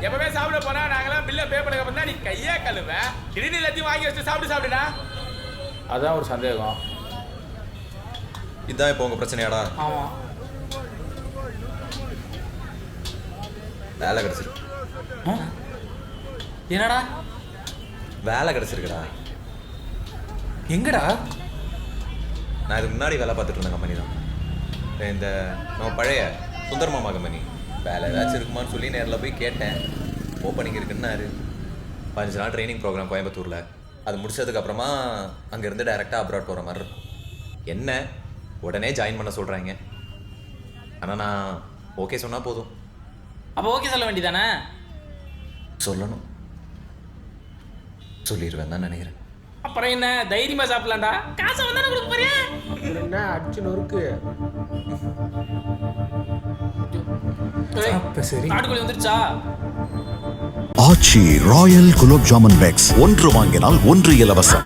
எப்பவுமே சாப்பிட போனா நாங்களாம் பில்ல பே பண்ண அப்புறம் தான் நீ கையே கழுவ திடீர்னு எல்லாத்தையும் வாங்கி வச்சு சாப்பிடுடா. அதான் ஒரு சந்தேகம். இதான் இப்போ உங்க பிரச்சனையாடா? ஆமா. வேலை கிடைச்சிருக்கு. என்னடா வேலை கிடைச்சிருக்குடா? எங்கடா? நான் இதுக்கு முன்னாடி வேலை பார்த்துட்டு இருந்த கம்பெனி தான். இந்த நம்ம பழைய சுந்தர் மாமா கம்பெனி. வேலை ஏதாச்சும் இருக்குமான்னு சொல்லி நேரில் போய் கேட்டேன். ஓப்பனிங் இருக்குன்னாரு. 15 நாள் ட்ரைனிங் ப்ரோக்ராம் கோயம்புத்தூரில். அது முடிச்சதுக்கப்புறமா அங்கேருந்து டைரெக்டாக அப்ராட் போகிற மாதிரி இருக்கும். என்ன உடனே ஜாயின் பண்ண சொல்கிறாங்க. ஆனால் நான் ஓகே சொன்னால் போதும். அப்போ ஓகே சொல்ல வேண்டியதானே? சொல்லணும். சொல்லிடுவேன் தான் நினைக்கிறேன். அப்புறம் என்ன தைரியமா சாப்பிடலாம்டா. காசை வந்தானே கொடுக்க போறியா? என்ன அடிச்சு நொறுக்கு. சரி நாட்டுக்குள்ளே வந்துருச்சா? ஆச்சி ராயல் குலோப் ஜாமுன் பேக்ஸ் 1 வாங்கினால் 1 இலவசம்.